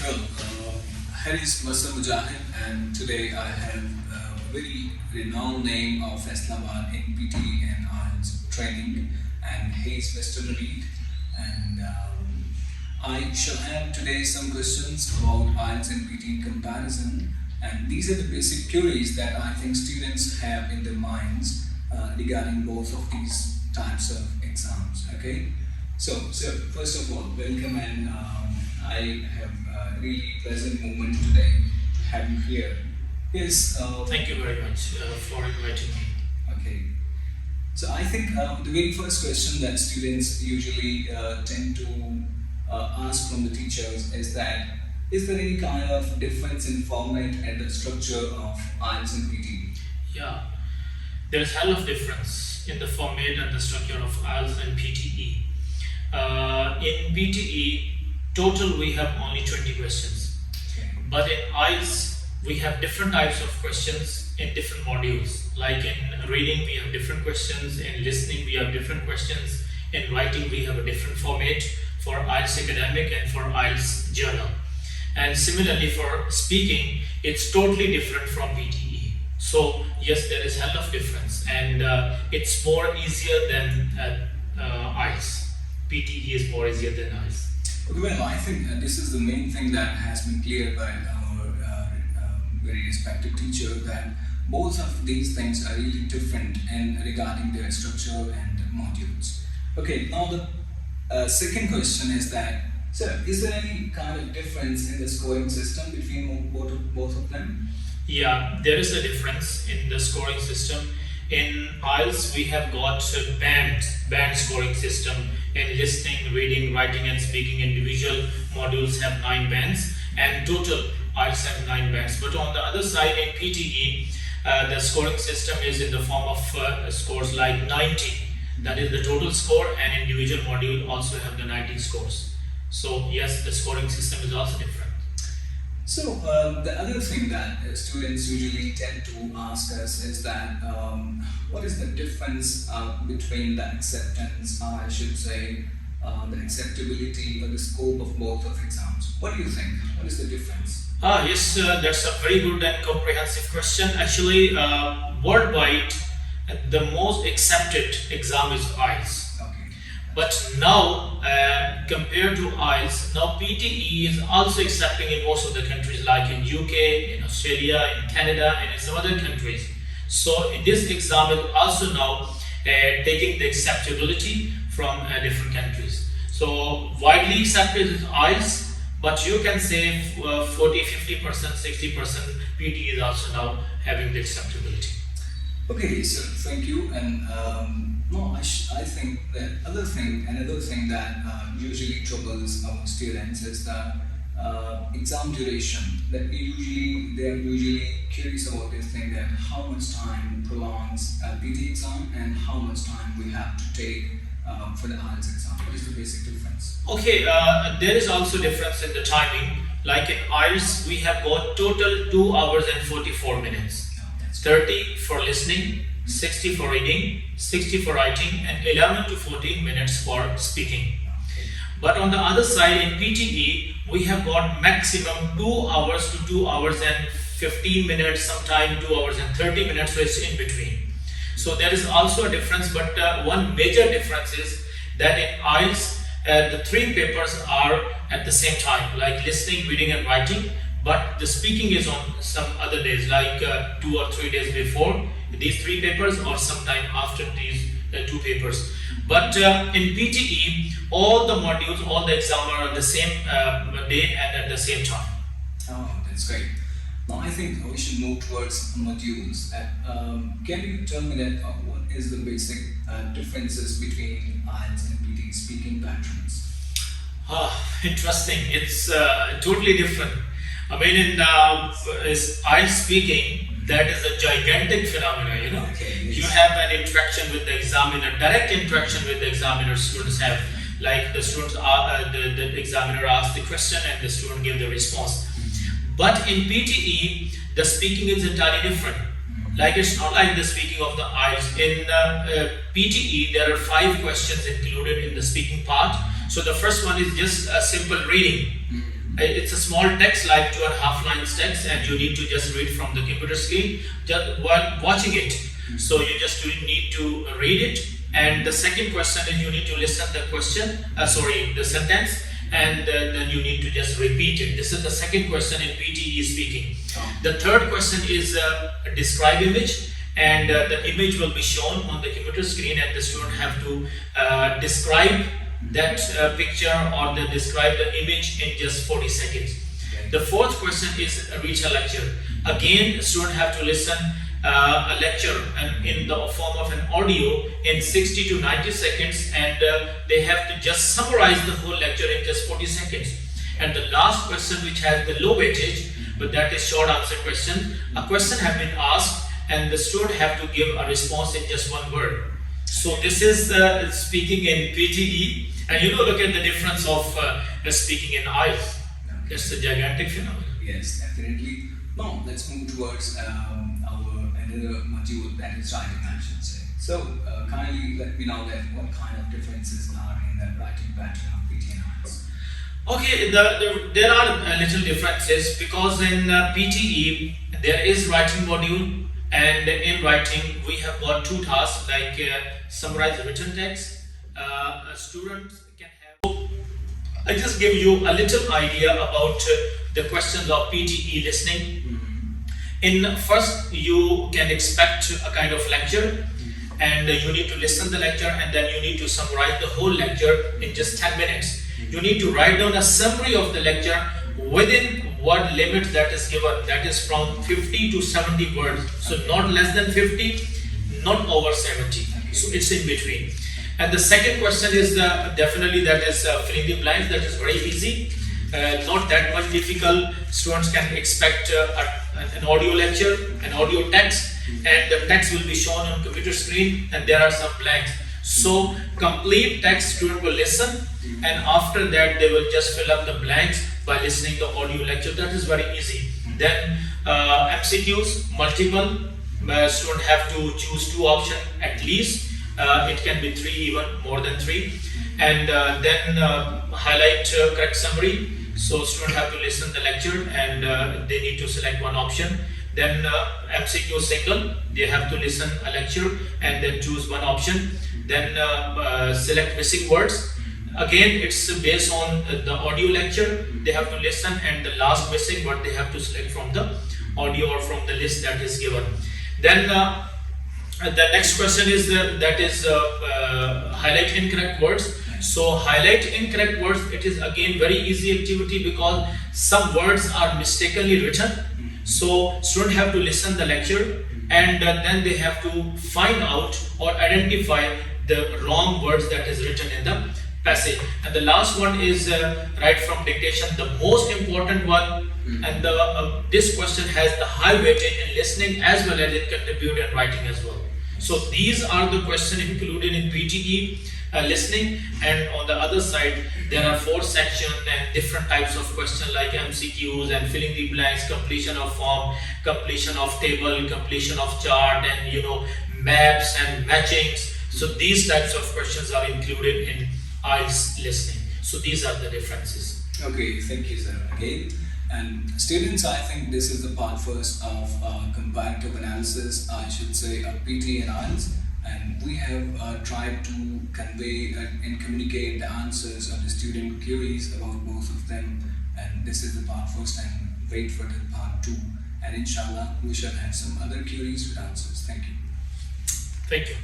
Well, here is Mr. Mujahid, and today I have a very renowned name of Islamabad in PTE and IELTS training, and he is Mr. Naveed. And I shall have today some questions about IELTS and PTE comparison, and these are the basic queries that I think students have in their minds regarding both of these types of exams. Okay, so first of all, welcome, and I have a really pleasant moment today to have you here. Yes. Thank you very much for inviting me. Okay. So I think the very first question that students usually tend to ask from the teachers is that, is there any kind of difference in format and the structure of IELTS and PTE? Yeah, there is hell of difference in the format and the structure of IELTS and PTE. In PTE, total we have only 20 questions. Okay. But in IELTS, we have different types of questions in different modules. Like in reading, we have different questions. In listening, we have different questions. In writing, we have a different format for IELTS Academic and for IELTS Journal. And similarly for speaking, it's totally different from PTE. So yes, there is hell of difference, and it's more easier than IELTS. PTE is more easier than IELTS. Okay, well, I think this is the main thing that has been cleared by our very respected teacher, that both of these things are really different in regarding their structure and modules. Okay, now the second question is that, sir, is there any kind of difference in the scoring system between both of them? Yeah, there is a difference in the scoring system. In IELTS, we have got a band scoring system. In listening, reading, writing and speaking, individual modules have 9 bands, and total IELTS have 9 bands. But on the other side, in PTE, the scoring system is in the form of scores like 90. That is the total score, and individual module also have the 90 scores. So yes, the scoring system is also different. So the other thing that students usually tend to ask us is that what is the difference between the acceptance, I should say, the acceptability or the scope of both of exams? What do you think? What is the difference? Yes, that's a very good and comprehensive question. Actually, worldwide, the most accepted exam is IELTS. But now, compared to IELTS, now PTE is also accepting in most of the countries, like in UK, in Australia, in Canada, and in some other countries. So this exam is also now taking the acceptability from different countries. So widely accepted is IELTS, but you can say 40, 50%, 60% PTE is also now having the acceptability. Okay, so thank you. And no, I think that another thing that usually troubles our students is the exam duration. That they are usually curious about this thing, that how much time prolongs a PTE exam and how much time we have to take for the IELTS exam. What is the basic difference? Okay, there is also difference in the timing. Like in IELTS, we have got total 2 hours and 44 minutes. 30 for listening, 60 for reading, 60 for writing, and 11 to 14 minutes for speaking. But on the other side, in PTE, we have got maximum 2 hours to 2 hours and 15 minutes, sometime 2 hours and 30 minutes, so it's in between. So there is also a difference, but one major difference is that in IELTS, the 3 papers are at the same time, like listening, reading and writing. But the speaking is on some other days, like 2 or 3 days before these 3 papers, or sometime after these 2 papers. But in PTE, all the modules, all the exams are on the same day and at the same time. Oh, that's great. Now I think we should move towards modules. Can you tell me that what is the basic differences between IELTS and PTE speaking patterns? Interesting. It's totally different. I mean, in IELTS speaking, that is a gigantic phenomenon, you know. Okay, yes. You have an interaction with the examiner, direct interaction with the examiner. Students have, like the students the examiner asks the question and the student gives the response. But in PTE, the speaking is entirely different. Like, it's not like the speaking of the IELTS. In PTE, there are 5 questions included in the speaking part. So the first one is just a simple reading. It's a small text like 2.5 lines text, and you need to just read from the computer screen just while watching it. So you just need to read it. And the second question is you need to listen the question, the sentence, and then you need to just repeat it. This is the second question in PTE speaking. The third question is describe image, and the image will be shown on the computer screen, and the student have to describe that picture or describe the image in just 40 seconds. The fourth question is reach a lecture. Again, student have to listen a lecture and in the form of an audio in 60 to 90 seconds, and they have to just summarize the whole lecture in just 40 seconds. And the last question, which has the low weightage, but that is short answer question. A question have been asked and the student have to give a response in just one word. So this is speaking in PTE, and look at the difference of speaking in IELTS. That's a gigantic phenomenon. Yes, definitely. Now let's move towards our another module, that is writing, I should say. So kindly let me know that what kind of differences are in the writing pattern of PTE and IELTS. Okay, there are little differences, because in PTE there is writing module, and in writing we have got two tasks like summarize the written text. A student can have. I just give you a little idea about the questions of PTE listening. In first, you can expect a kind of lecture, and you need to listen the lecture, and then you need to summarize the whole lecture in just 10 minutes. You need to write down a summary of the lecture within word limit that is given, that is from 50 to 70 words. So not less than 50, not over 70. So it's in between. And the second question is definitely that is filling the blanks. That is very easy, not that much difficult. Students can expect an audio lecture, an audio text, and the text will be shown on computer screen, and there are some blanks. So complete text student will listen, and after that they will just fill up the blanks by listening the audio lecture. That is very easy. Then MCQs, multiple. Student have to choose 2 options at least. It can be 3, even more than 3. And then highlight correct summary. So student have to listen the lecture, and they need to select one option. Then MCQ single, they have to listen a lecture and then choose one option. Then select missing words. Again, it's based on the audio lecture. They have to listen, and the last missing word they have to select from the audio or from the list that is given. Then the next question is highlight incorrect words. So highlight incorrect words, it is again very easy activity, because some words are mistakenly written. So students have to listen the lecture, and then they have to find out or identify the wrong words that is written in the passage. And the last one is write from dictation, the most important one. And this question has the high weightage in listening as well as it contribute in writing as well. So these are the questions included in PTE listening, and on the other side there are 4 sections and different types of questions like MCQs and filling the blanks, completion of form, completion of table, completion of chart, and maps and matchings. So these types of questions are included in IELTS listening. So these are the differences. Okay, thank you, sir, again. And students, I think this is the part first of comparative analysis, I should say, of PTE and IELTS. And we have tried to convey and communicate the answers of the student queries about both of them. And this is the part first, and wait for the part 2. And inshallah, we shall have some other queries with answers. Thank you. Thank you.